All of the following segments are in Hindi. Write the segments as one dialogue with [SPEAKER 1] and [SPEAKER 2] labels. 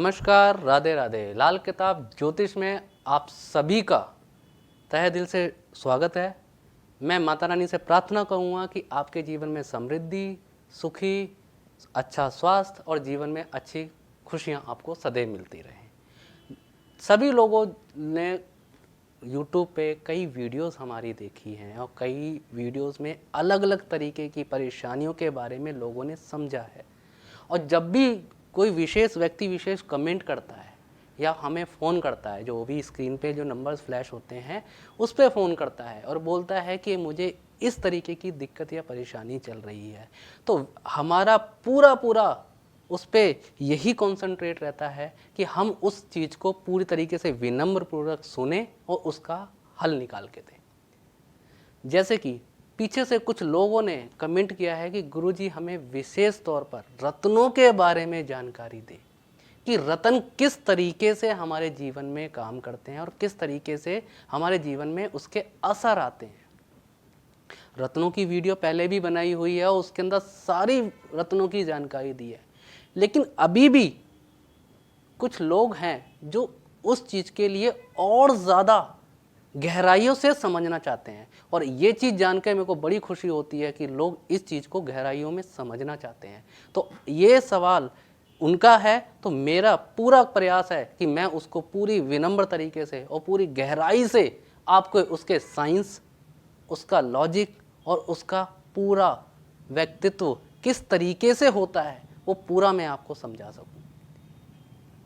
[SPEAKER 1] नमस्कार, राधे राधे। लाल किताब ज्योतिष में आप सभी का तहे दिल से स्वागत है। मैं माता रानी से प्रार्थना करूँगा कि आपके जीवन में समृद्धि, सुखी, अच्छा स्वास्थ्य और जीवन में अच्छी खुशियाँ आपको सदैव मिलती रहें। सभी लोगों ने YouTube पे कई वीडियोस हमारी देखी हैं और कई वीडियोस में अलग अलग तरीके की परेशानियों के बारे में लोगों ने समझा है। और जब भी कोई विशेष व्यक्ति विशेष कमेंट करता है या हमें फ़ोन करता है, जो भी स्क्रीन पे जो नंबर्स फ्लैश होते हैं उस पे फ़ोन करता है और बोलता है कि मुझे इस तरीके की दिक्कत या परेशानी चल रही है, तो हमारा पूरा पूरा उस पे यही कॉन्सेंट्रेट रहता है कि हम उस चीज़ को पूरी तरीके से विनम्रपूर्वक सुने और उसका हल निकाल के दें। जैसे कि पीछे से कुछ लोगों ने कमेंट किया है कि गुरुजी हमें विशेष तौर पर रत्नों के बारे में जानकारी दें कि रत्न किस तरीके से हमारे जीवन में काम करते हैं और किस तरीके से हमारे जीवन में उसके असर आते हैं। रत्नों की वीडियो पहले भी बनाई हुई है और उसके अंदर सारी रत्नों की जानकारी दी है, लेकिन अभी भी कुछ लोग हैं जो उस चीज़ के लिए और ज़्यादा गहराइयों से समझना चाहते हैं। और ये चीज़ जानकर मेरे को बड़ी खुशी होती है कि लोग इस चीज़ को गहराइयों में समझना चाहते हैं। तो ये सवाल उनका है, तो मेरा पूरा प्रयास है कि मैं उसको पूरी विनम्र तरीके से और पूरी गहराई से आपको उसके साइंस, उसका लॉजिक और उसका पूरा व्यक्तित्व किस तरीके से होता है वो पूरा मैं आपको समझा सकूं।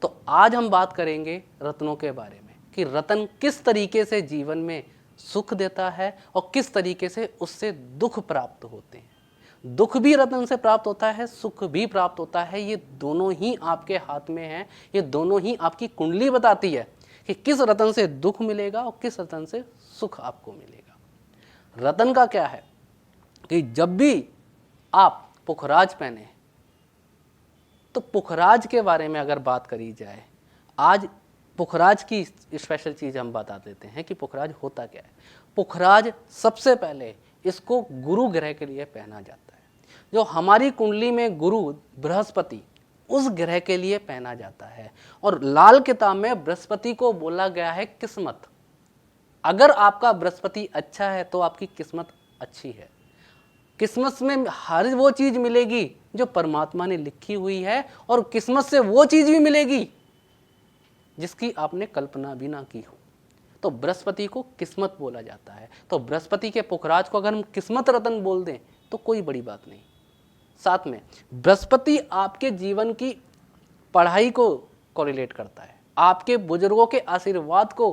[SPEAKER 1] तो आज हम बात करेंगे रत्नों के बारे में कि रत्न किस तरीके से जीवन में सुख देता है और किस तरीके से उससे दुख प्राप्त होते हैं। दुख भी रत्न से प्राप्त होता है, सुख भी प्राप्त होता है। ये दोनों ही आपके हाथ में हैं। ये दोनों ही आपकी कुंडली बताती है कि किस रत्न से दुख मिलेगा और किस रत्न से सुख आपको मिलेगा। रत्न का क्या है कि जब भी आप पुखराज पहने, तो पुखराज के बारे में अगर बात करी जाए, आज पुखराज की स्पेशल चीज़ हम बता देते हैं कि पुखराज होता क्या है। पुखराज सबसे पहले इसको गुरु ग्रह के लिए पहना जाता है। जो हमारी कुंडली में गुरु बृहस्पति, उस ग्रह के लिए पहना जाता है। और लाल किताब में बृहस्पति को बोला गया है किस्मत। अगर आपका बृहस्पति अच्छा है तो आपकी किस्मत अच्छी है। किस्मत में हर वो चीज़ मिलेगी जो परमात्मा ने लिखी हुई है, और किस्मत से वो चीज़ भी मिलेगी जिसकी आपने कल्पना भी ना की हो। तो बृहस्पति को किस्मत बोला जाता है। तो बृहस्पति के पुखराज को अगर हम किस्मत रत्न बोल दें तो कोई बड़ी बात नहीं। साथ में बृहस्पति आपके जीवन की पढ़ाई को कोरिलेट करता है, आपके बुजुर्गों के आशीर्वाद को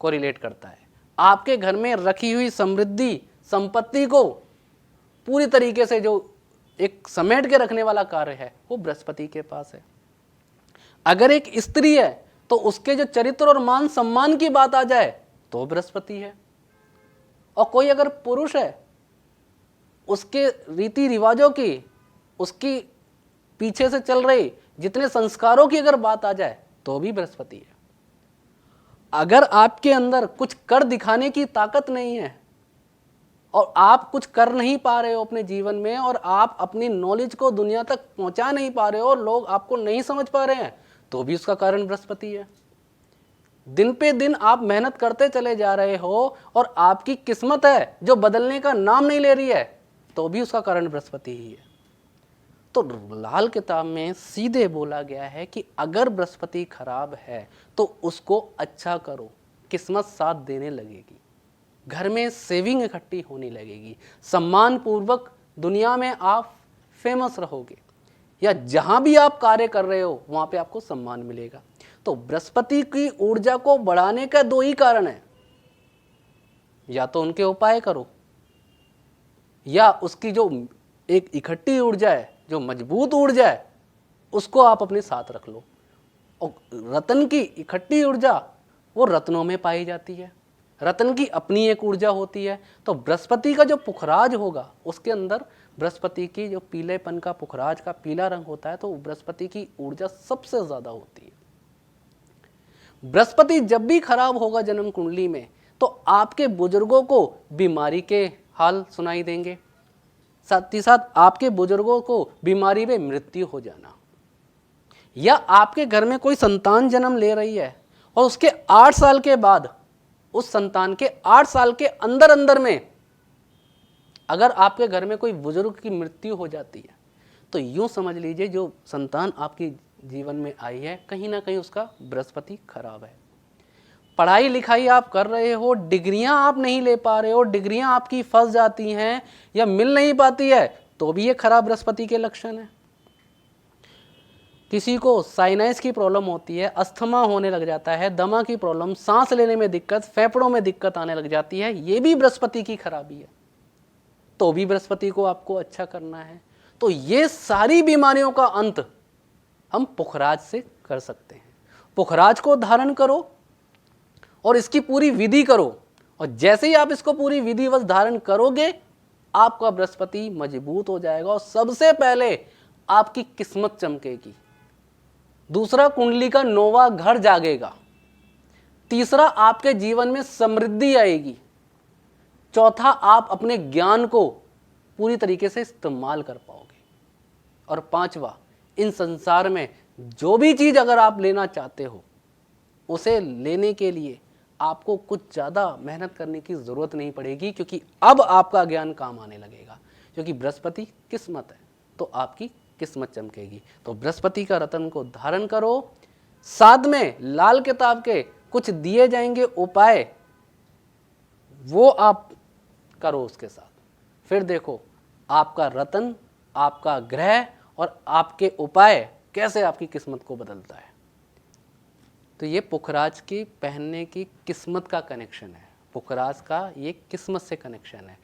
[SPEAKER 1] कोरिलेट करता है, आपके घर में रखी हुई समृद्धि संपत्ति को पूरी तरीके से जो एक समेट के रखने वाला कार्य है वो बृहस्पति के पास है। अगर एक स्त्री है तो उसके जो चरित्र और मान सम्मान की बात आ जाए तो बृहस्पति है। और कोई अगर पुरुष है, उसके रीति रिवाजों की, उसकी पीछे से चल रही जितने संस्कारों की अगर बात आ जाए तो भी बृहस्पति है। अगर आपके अंदर कुछ कर दिखाने की ताकत नहीं है और आप कुछ कर नहीं पा रहे हो अपने जीवन में, और आप अपनी नॉलेज को दुनिया तक पहुंचा नहीं पा रहे हो और लोग आपको नहीं समझ पा रहे हैं, तो भी उसका कारण बृहस्पति है। दिन पे दिन आप मेहनत करते चले जा रहे हो और आपकी किस्मत है जो बदलने का नाम नहीं ले रही है, तो भी उसका कारण बृहस्पति ही है। तो लाल किताब में सीधे बोला गया है कि अगर बृहस्पति खराब है तो उसको अच्छा करो, किस्मत साथ देने लगेगी, घर में सेविंग इकट्ठी होने लगेगी, सम्मान पूर्वक दुनिया में आप फेमस रहोगे, या जहां भी आप कार्य कर रहे हो वहां पे आपको सम्मान मिलेगा। तो बृहस्पति की ऊर्जा को बढ़ाने का दो ही कारण है, या तो उनके उपाय करो, या उसकी जो एक इकट्ठी ऊर्जा है, जो मजबूत ऊर्जा है, उसको आप अपने साथ रख लो। और रत्न की इकट्ठी ऊर्जा वो रत्नों में पाई जाती है। रत्न की अपनी एक ऊर्जा होती है। तो बृहस्पति का जो पुखराज होगा उसके अंदर बृहस्पति की जो पीलेपन का पुखराज का पीला रंग होता है, तो बृहस्पति की ऊर्जा सबसे ज्यादा होती है। बृहस्पति जब भी खराब होगा जन्म कुंडली में, तो आपके बुजुर्गों को बीमारी के हाल सुनाई देंगे, साथ ही साथ आपके बुजुर्गों को बीमारी में मृत्यु हो जाना, या आपके घर में कोई संतान जन्म ले रही है और उसके 8 साल के बाद, उस संतान के 8 साल के अंदर अंदर में अगर आपके घर में कोई बुजुर्ग की मृत्यु हो जाती है, तो यूं समझ लीजिए जो संतान आपकी जीवन में आई है कहीं ना कहीं उसका बृहस्पति खराब है। पढ़ाई लिखाई आप कर रहे हो, डिग्रियां आप नहीं ले पा रहे हो, डिग्रियां आपकी फंस जाती हैं या मिल नहीं पाती है, तो भी ये खराब बृहस्पति के लक्षण है। किसी को साइनस की प्रॉब्लम होती है, अस्थमा होने लग जाता है, दमा की प्रॉब्लम, सांस लेने में दिक्कत, फेफड़ों में दिक्कत आने लग जाती है, ये भी बृहस्पति की खराबी है। तो भी बृहस्पति को आपको अच्छा करना है। तो ये सारी बीमारियों का अंत हम पुखराज से कर सकते हैं। पुखराज को धारण करो और इसकी पूरी विधि करो, और जैसे ही आप इसको पूरी विधिवत धारण करोगे, आपका बृहस्पति मजबूत हो जाएगा और सबसे पहले आपकी किस्मत चमकेगी। दूसरा, कुंडली का 9वां घर जागेगा। तीसरा, आपके जीवन में समृद्धि आएगी। चौथा, आप अपने ज्ञान को पूरी तरीके से इस्तेमाल कर पाओगे। और पांचवा, इन संसार में जो भी चीज अगर आप लेना चाहते हो, उसे लेने के लिए आपको कुछ ज़्यादा मेहनत करने की ज़रूरत नहीं पड़ेगी, क्योंकि अब आपका ज्ञान काम आने लगेगा। क्योंकि बृहस्पति किस्मत है, तो आपकी किस्मत चमकेगी। तो बृहस्पति का रत्न को धारण करो। साथ में लाल किताब के कुछ दिए जाएंगे उपाय, वो आप करो उसके साथ। फिर देखो आपका रत्न, आपका ग्रह और आपके उपाय कैसे आपकी किस्मत को बदलता है। तो ये पुखराज की पहनने की किस्मत का कनेक्शन है। पुखराज का ये किस्मत से कनेक्शन है।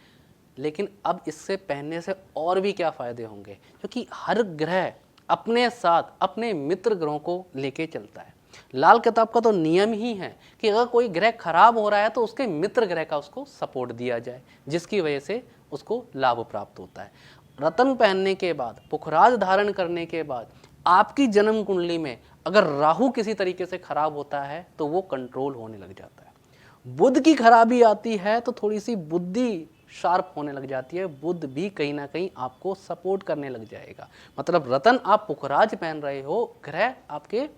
[SPEAKER 1] लेकिन अब इससे पहनने से और भी क्या फ़ायदे होंगे, क्योंकि हर ग्रह अपने साथ अपने मित्र ग्रहों को लेके चलता है। लाल किताब का तो नियम ही है कि अगर कोई ग्रह खराब हो रहा है तो उसके मित्र ग्रह का उसको सपोर्ट दिया जाए, जिसकी वजह से उसको लाभ प्राप्त होता है। रत्न पहनने के बाद, पुखराज धारण करने के बाद आपकी जन्म कुंडली में अगर राहु किसी तरीके से खराब होता है तो वो कंट्रोल होने लग जाता है। बुध की खराबी आती है तो थोड़ी सी बुद्धि शार्प होने लग जाती है, बुध भी कहीं ना कहीं आपको सपोर्ट करने लग जाएगा। मतलब रतन आप पुखराज पहन रहे हो, ग्रह आपके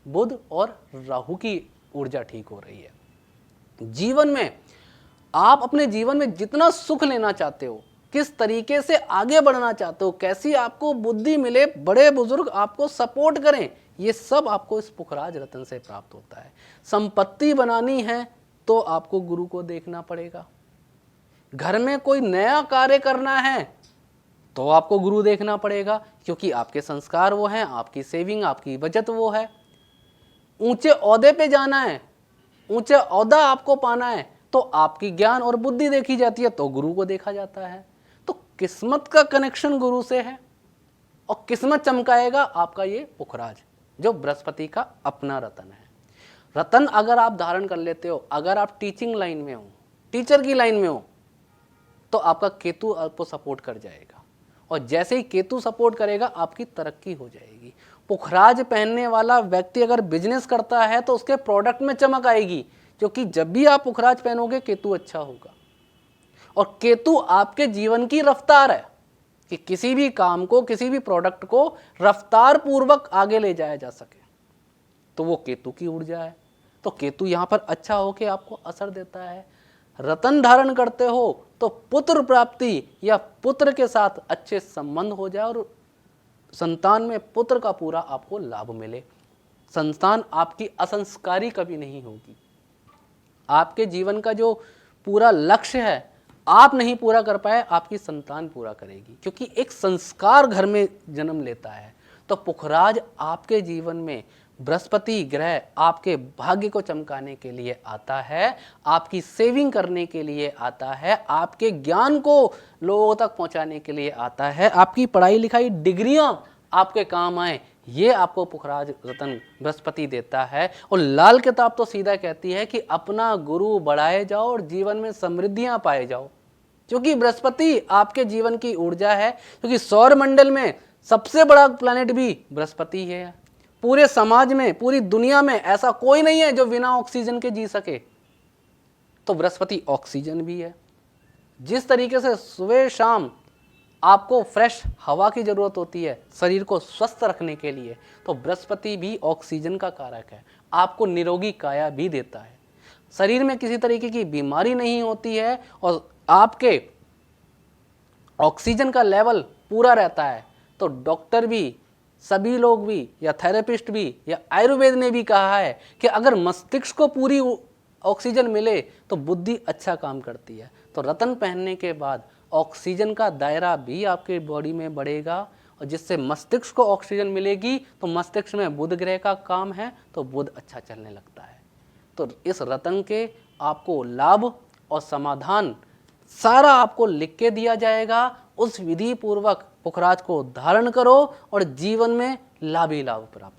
[SPEAKER 1] बुध और राहु की ऊर्जा ठीक हो रही है। जीवन में आप अपने जीवन में जितना सुख लेना चाहते हो, किस तरीके से आगे बढ़ना चाहते हो, कैसी आपको बुद्धि मिले, बड़े बुजुर्ग आपको सपोर्ट करें, ये सब आपको इस पुखराज रत्न से प्राप्त होता है। संपत्ति बनानी है तो आपको गुरु को देखना पड़ेगा। घर में कोई नया कार्य करना है तो आपको गुरु देखना पड़ेगा, क्योंकि आपके संस्कार वो हैं, आपकी सेविंग, आपकी बचत वो है। ऊंचे ओहदे पे जाना है, ऊंचे ओहदा आपको पाना है तो आपकी ज्ञान और बुद्धि देखी जाती है, तो गुरु को देखा जाता है। तो किस्मत का कनेक्शन गुरु से है और किस्मत चमकाएगा आपका ये पुखराज, जो बृहस्पति का अपना रतन है। रतन अगर आप धारण कर लेते हो, अगर आप टीचिंग लाइन में हो, टीचर की लाइन में हो, तो आपका केतु आपको सपोर्ट कर जाएगा, और जैसे ही केतु सपोर्ट करेगा आपकी तरक्की हो जाएगी। पुखराज पहनने वाला व्यक्ति अगर बिजनेस करता है तो उसके प्रोडक्ट में चमक आएगी, क्योंकि जब भी आप पुखराज पहनोगे केतु अच्छा होगा। और केतु आपके जीवन की रफ्तार है कि किसी भी काम को, किसी भी प्रोडक्ट को रफ्तार पूर्वक आगे ले जाया जा सके, तो वो केतु की ऊर्जा है। तो केतु यहाँ पर अच्छा होके आपको असर देता है। रतन धारण करते हो तो पुत्र प्राप्ति या पुत्र के साथ अच्छे संबंध हो जाए और संतान में पुत्र का पूरा आपको लाभ मिले। संतान आपकी असंस्कारी कभी नहीं होगी। आपके जीवन का जो पूरा लक्ष्य है आप नहीं पूरा कर पाए, आपकी संतान पूरा करेगी, क्योंकि एक संस्कार घर में जन्म लेता है। तो पुखराज आपके जीवन में बृहस्पति ग्रह आपके भाग्य को चमकाने के लिए आता है, आपकी सेविंग करने के लिए आता है, आपके ज्ञान को लोगों तक पहुंचाने के लिए आता है, आपकी पढ़ाई लिखाई डिग्रियां आपके काम आए, ये आपको पुखराज रतन बृहस्पति देता है। और लाल किताब तो सीधा कहती है कि अपना गुरु बढ़ाए जाओ और जीवन में समृद्धियां पाए जाओ, क्योंकि बृहस्पति आपके जीवन की ऊर्जा है। क्योंकि सौर मंडल में सबसे बड़ा प्लैनेट भी बृहस्पति है। पूरे समाज में, पूरी दुनिया में ऐसा कोई नहीं है जो बिना ऑक्सीजन के जी सके, तो बृहस्पति ऑक्सीजन भी है। जिस तरीके से सुबह शाम आपको फ्रेश हवा की ज़रूरत होती है शरीर को स्वस्थ रखने के लिए, तो बृहस्पति भी ऑक्सीजन का कारक है, आपको निरोगी काया भी देता है। शरीर में किसी तरीके की बीमारी नहीं होती है और आपके ऑक्सीजन का लेवल पूरा रहता है। तो डॉक्टर भी, सभी लोग भी, या थेरेपिस्ट भी, या आयुर्वेद ने भी कहा है कि अगर मस्तिष्क को पूरी ऑक्सीजन मिले तो बुद्धि अच्छा काम करती है। तो रतन पहनने के बाद ऑक्सीजन का दायरा भी आपके बॉडी में बढ़ेगा और जिससे मस्तिष्क को ऑक्सीजन मिलेगी तो मस्तिष्क में बुध ग्रह का काम है तो बुध अच्छा चलने लगता है। तो इस रतन के आपको लाभ और समाधान सारा आपको लिख के दिया जाएगा। उस विधि पूर्वक पुखराज को धारण करो और जीवन में लाभ ही लाभ प्राप्त